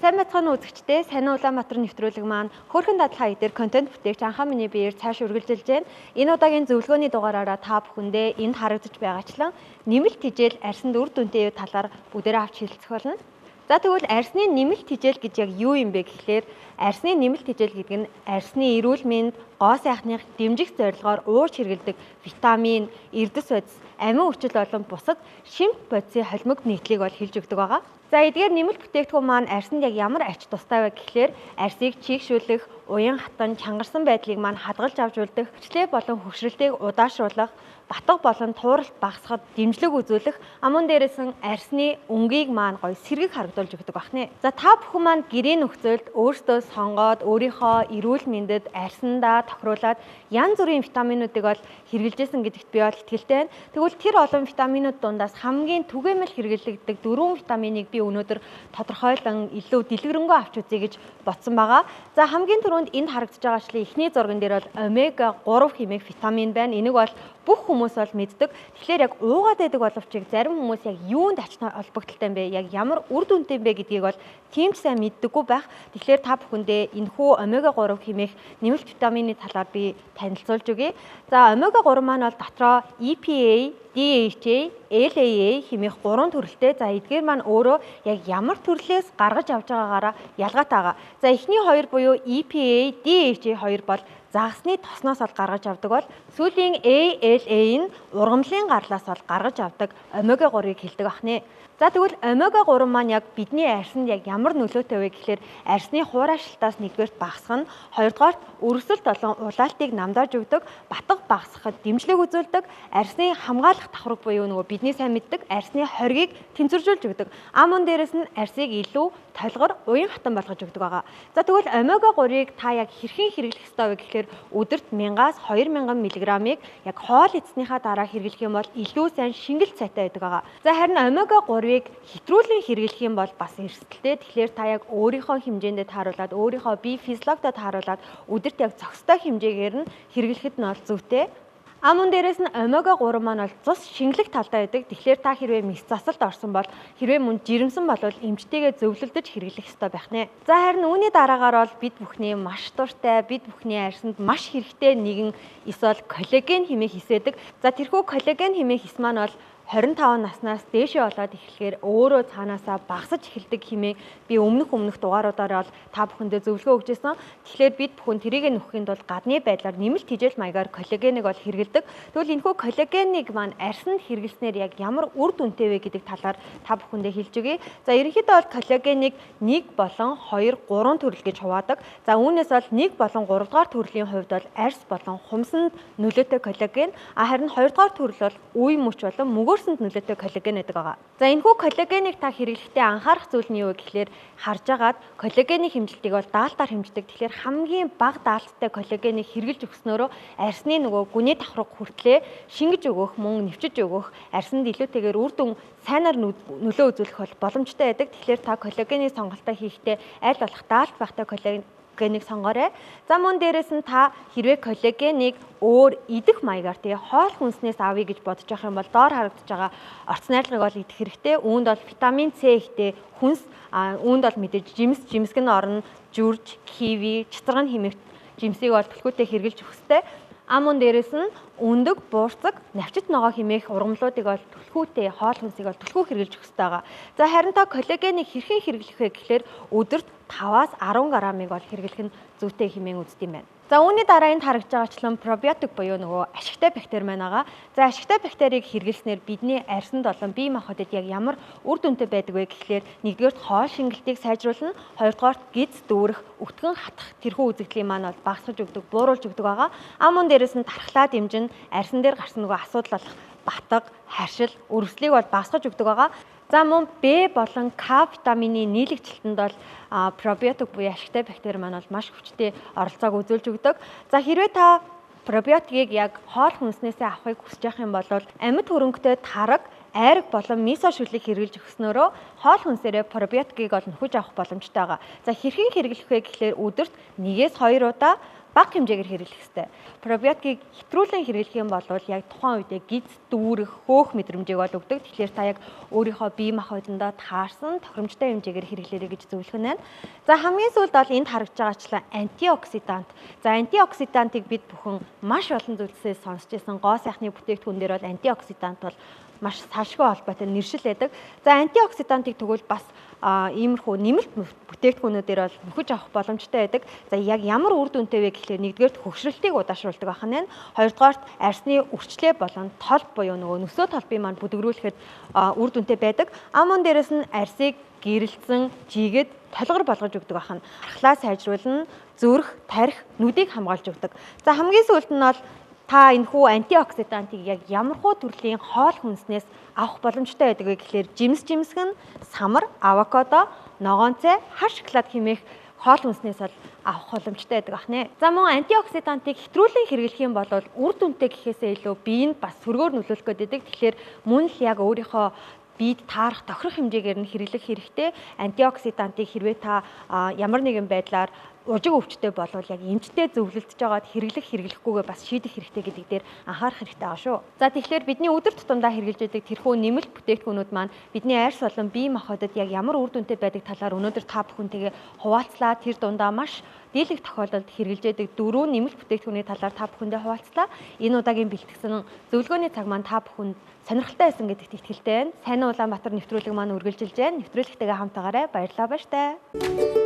Сайн байцгаана уу үзэгчдээ. Сайн Улаанбаатар нэвтрүүлэг маань хөөрхөн дадлага дээр контент бүтээгч анхаа миний биеэр цааш үргэлжилж байна. Энэ удаагийн зөвлөгөөний дугаараараа та бүхэндээ энд харагдаж байгаачлан нэмэлт хижээл арьсанд үр дүнтэй талаар бүгдээрээ авч хэлцэх болно. За тэгвэл арьсны нэмэлт хижээл гэж яг юу юм бэ гэхлээр арьсны нэмэлт хижээл гэдэг нь арьсны эрүүл мэнд, гоо сайхных дэмжих зорилгоор уурж хэрэглэдэг витамин, эрдэс бодис, амин хүчил болон бусад шимт бодисын холимог нийтлийг бол хэлж өгдөг байгаа. За эдгээр нэмэлт бүтээгдэхүүн маань арьсанд яг ямар ач тустай вэ гэхлээр арьсыг чийгшүүлэх, уян хатан, чангарсан байдлыг маань хадгалж авчулдаг, хүчлээ болон хөгшрөлтийг удаашруулах, батга болон тууралт багасгахад дэмжлэг үзүүлэх, амун дээрээс нь арьсны өнгийг маань гоё сэргийг харагдуулж өгдөг байна. За та бүхэн маань гэрийн нөхцөлд өөрсдөө сонгоод өөрийнхөө эрүүл мэндэд арьсандаа тохируулаад янз бүрийн витаминуудыг бол хэрэгжилжсэн гэдэгт би бол итгэлтэй байна. Тэгвэл тэр олон витаминууд дундаас хамгийн түгээмэл хэрэглэгддэг 4 витаминыг би өнөөдөр тодорхойлон илүү дэлгэрэнгүй авч үзье гэж бодсон байгаа. За хамгийн түрүүнд энд харагдаж байгаачлан эхний зурган дээр бол омега 3 хэмээх витамин байна. Энийг бол бүх хүмүүс бол мэддэг. Тэгэхээр яг уугаад байдаг боловч зарим хүмүүс яг юунд ач холбогдолтой юм бэ? Яг ямар үр дүнтэй юм бэ гэдгийг бол тийм ч сайн мэддэггүй байх. Тэгэхээр та бүхэндээ энэхүү омега 3 хэмээх нэмэлт витамины талаар би танилцуулж өгье. За омега 3 маань бол дотроо EPA, DHA, LAA хэмээх 3 төрөлтэй. За эдгээр маань өөрөө яг ямар төрлөөс гаргаж авч байгаагаараа ялгаатай байгаа. За эхний хоёр буюу EPA, DHA хоёр бол загасны тосноос бол гаргаж авдаг бол сүүлийн ALA нь ургамлын гарлаас бол гаргаж авдаг омега 3-ыг хэлдэг байна. За тэгвэл омега 3 маань яг бидний арьсанд яг ямар нөлөөтэй вэ гэхлээр арьсны хуурайшилтаас нэгдүгээр багасгах нь, хоёрдугаар өрсөлд болон улаалтыг намдааж өгдөг, батга багасгахад дэмжлэг үзүүлдэг, арьсны хамгаалах давхарга буюу нөгөө бидний сайн мэддэг арьсны хоргийг тэнцвэржүүлж өгдөг. Амун дээрээс нь арьсыг илүү толгор, уян хатан болгож өгдөг байгаа. За тэгвэл омега 3-ыг та яг хэрхэн хэрэглэх ёстой вэ гэхлээр өдөрт 1000-аас 2000 мг-ыг яг хоол идснийхаа дараа хэрэглэх юм бол илүү сайн шингэл цайтай байдаг байгаа. За харин омега 3-ыг хэтрүүлэн хэрэглэх юм бол бас эрсдэлтэй. Тэгэхээр та яг өөрийнхөө хэмжээндээ тааруулаад, өөрийнхөө бие физиологитой тааруулаад өдөрт яг зохистой хэмжээгээр нь хэрэглэхэд нь бол зүйтэй. Амун дээрээс нь омега 3 маань бол цус шингэлэх талтай байдаг. Тэгэхээр та хэрвээ мэс засалд орсон бол хэрвээ мөн жирэмсэн болвол эмчтэйгээ зөвлөлдөж хэрэглэх ёстой байх нэ. За харин үүний дараагаар бол бид бүхний маш дуртай, бид бүхний арьсанд маш хэрэгтэй нэгэн эс бол коллаген хэмээх эс байдаг. За тэрхүү коллаген хэмээх эс маань бол 25 наснаас дээшээ болоод эхлэхээр өөрөө цаанаасаа багасж эхэлдэг хэмээн би өмнөх дугааруудаараа бол та бүхэндээ зөвлөгөө өгч байсан. Тэгэхээр бид бүхэн тэрийг нөхөхийн тулд гадны байдлаар нэмэлт хижээл маягаар коллагеныг бол хэрэглэдэг. Тэгвэл энэхүү коллагеныг маань арьсанд хэрэглэснээр яг ямар үр дүнтэй вэ гэдэг талаар та бүхэндээ хэлж өгье. За ерөнхийдөө бол коллагеныг 1 болон 2, 3 төрөл гэж хуваадаг. За үүнээс бол 1 болон 3 дугаар төрлийн хувьд бол арьс болон хумсанд нөлөөтэй коллаген, харин 2 дугаар төрөл бол үе мөч болон мөгөөрсөнд нөлөөтэй коллаген байдаг байгаа. За энэхүү коллагеныг та хэрэглэхдээ анхаарах зүйл нь юу вэ гэхлээр харж агаад коллагены хэмжилтийг бол даалтаар хэмждэг. Тэгэхээр хамгийн бага даалттай коллагеныг хэрэглэж өгснөөрөө арьсны нөгөө гүний давхарга хүртлээ шингэж өгөх, мөн нэвчиж өгөх, арьсанд илүүтэйгээр үр дүн сайнаар нөлөө үзүүлэх бол боломжтой байдаг. Тэгэхээр та коллагены сонголтоо хийхдээ аль болох даалт багтай коллагеныг сонгоорой. За мөн дээрээс нь та хэрвээ коллагеныг өөр идэх маягаар хоол хүнснээс авъя гэж бодож байгаа юм бол доор харагдаж байгаа орц найрлагыг бол идэх хэрэгтэй. Үүнд бол витамин С ихтэй хүнс, үүнд бол мэдээж жимсг нь орно, жүрж, киви, чицэргэн хэмээх жимсийг бол түлхүүтэй хэрэглэж өгөх хэрэгтэй. Амун дээрээс нь өндөг, буурцаг, навчит ногоо хэмээх ургамлуудыг бол түлхүүтэй хоол хүнсийг бол түлхүү хэрэглэж өгөх хэрэгтэй байгаа. За харин та коллагеныг хэрхэн хэрэглэх вэ гэхлээр өдөрт 5-аас 10 грамыг бол хэрэглэх нь зүйтэй хэмээн үздэг юм байна. За үүний дараа энд харагдж байгаачлан пробиотик буюу нөгөө ашигтай бактери маань байгаа. За ашигтай бактерийг хэрэглэснээр бидний арьсанд болон бие махбодод яг ямар үр дүнтэй байдаг вэ гэхлээр нэгдүгээр хоол шингэлтийг сайжруулна, хоёрдугаар гиз дүүрэх, өтгөн хатах тэрхүү үзэгдлийн маань бол багасгаж өгдөг, бууруулж өгдөг байгаа. Амун дээрээс нь тархлаа дэмжин, арьсан дээр гарсан нөгөө асуудал болох батга, харшил, өрөвслийг бол багасгаж өгдөг байгаа. За мөн Б болон К витамины нийлэгчлэлтэнд бол пробиотик буюу ашигтай бактери маань бол маш хүчтэй оролцоог үзүүлж өгдөг. За хэрвээ та пробиотикийг яг хоол хүнснээсээ авахыг хүсэж байх юм бол амьд хөрөнгөтэй тараг, айраг болон мисо шүлгийг хэрэглэж өгснөөрөө хоол хүнсээрээ пробиотикийг бол нөхөж авах боломжтой байгаа. За хэрхэн хэрэглэх вэ гэхлээр өдөрт 1-2 удаа бага хэмжээгээр хэрэглэх ёстой. Пробиотикийг хэтрүүлэн хэрэглэх юм бол яг тухайн үедээ гиз дүүрэх, хөөх мэдрэмжийг ол өгдөг. Тэгэхээр та яг өөрийнхөө бие махбодондоо таарсан тохиромжтой хэмжээгээр хэрэглээрэй гэж зөвлөх нь байна. За хамгийн сүүлд бол энд харагдж байгаачлан антиоксидант. За антиоксидантыг бид бүхэн маш олон зүйлсээс сонсч байсан. Гоо сайхны бүтээгдэхүүн дээр бол антиоксидант бол маш салшгүй холбоотой нэршил байдаг. За антиоксидантыг тэгвэл бас иймэрхүү нэмэлт бүтээгдэхүүнүүдээр бол нөхөж авах боломжтой байдаг. За яг ямар үр дүнтэй вэ гэхлээр нэгдүгээр хөгшрөлтийг удаашруулдаг байх нь. Хоёрдугаарт арсны үрчлээ болон тол буюу нөгөө нөсөө толбын маань бүдгрүүлэхэд үр дүнтэй байдаг. Амун дээрээс нь арсыг гэрэлцэн, жигэд толгор болгож өгдөг байх нь. Харахлаа сайжруулна, зүрх, тархи, нүдийг хамгаалж өгдөг. За хамгийн сүүлд нь бол та энэхүү антиоксидантыг яг ямархуу төрлийн хоол хүнснээс авах боломжтой байдаг вэ гэхлээр жимсгэн, самар, авокадо, ногоон цай, хар шоколад хэмээх хоол хүнснээс бол авах боломжтой байдаг ахнэ. За мөн антиоксидантыг хэтрүүлэн хэрэглэх юм бол үр дүнтэй гэхээсээ илүү биеинд бас сөргөөр нөлөөлөх гэдэг. Тэгэхээр мөн л яг өөрийнхөө биед таарах тохирох хэмжээгээр нь хэрэглэх хэрэгтэй. Антиоксидантыг хэрвээ та ямар нэгэн байдлаар ужиг өвчтэй болвол яг эмчтэй зөвлөлдөж байгаад хэрэглэхгүйгээ бас шийдэх хэрэгтэй гэдэг дээр анхаарах хэрэгтэй байгаа шүү. За тэгэхээр бидний өдөр тутамдаа хэрэглэж байдаг тэрхүү нэмэлт бүтээгдэхүүнүүд маань бидний арьс болон бие махбодод яг ямар үр дүнтэй байдаг талаар өнөөдөр та бүхэнтэйгээ хуваалцлаа. Тэр дундаа маш дийлэх тохиолдолд хэрэглэж байдаг 4 нэмэлт бүтээгдэхүүний талаар та бүхэндээ хуваалцлаа. Энэ удаагийн бэлтгэсэн зөвлөгөөний цаг маань та бүхэнд сонирхолтой байсан гэдэгт итгэлтэй байна. Сайн Улаанбаатар нэвтрүүлэг маань үргэлжилж байна. Нэвтрүүлэгтэйгээ хамтаагаарай. Баярлалаа баяртай.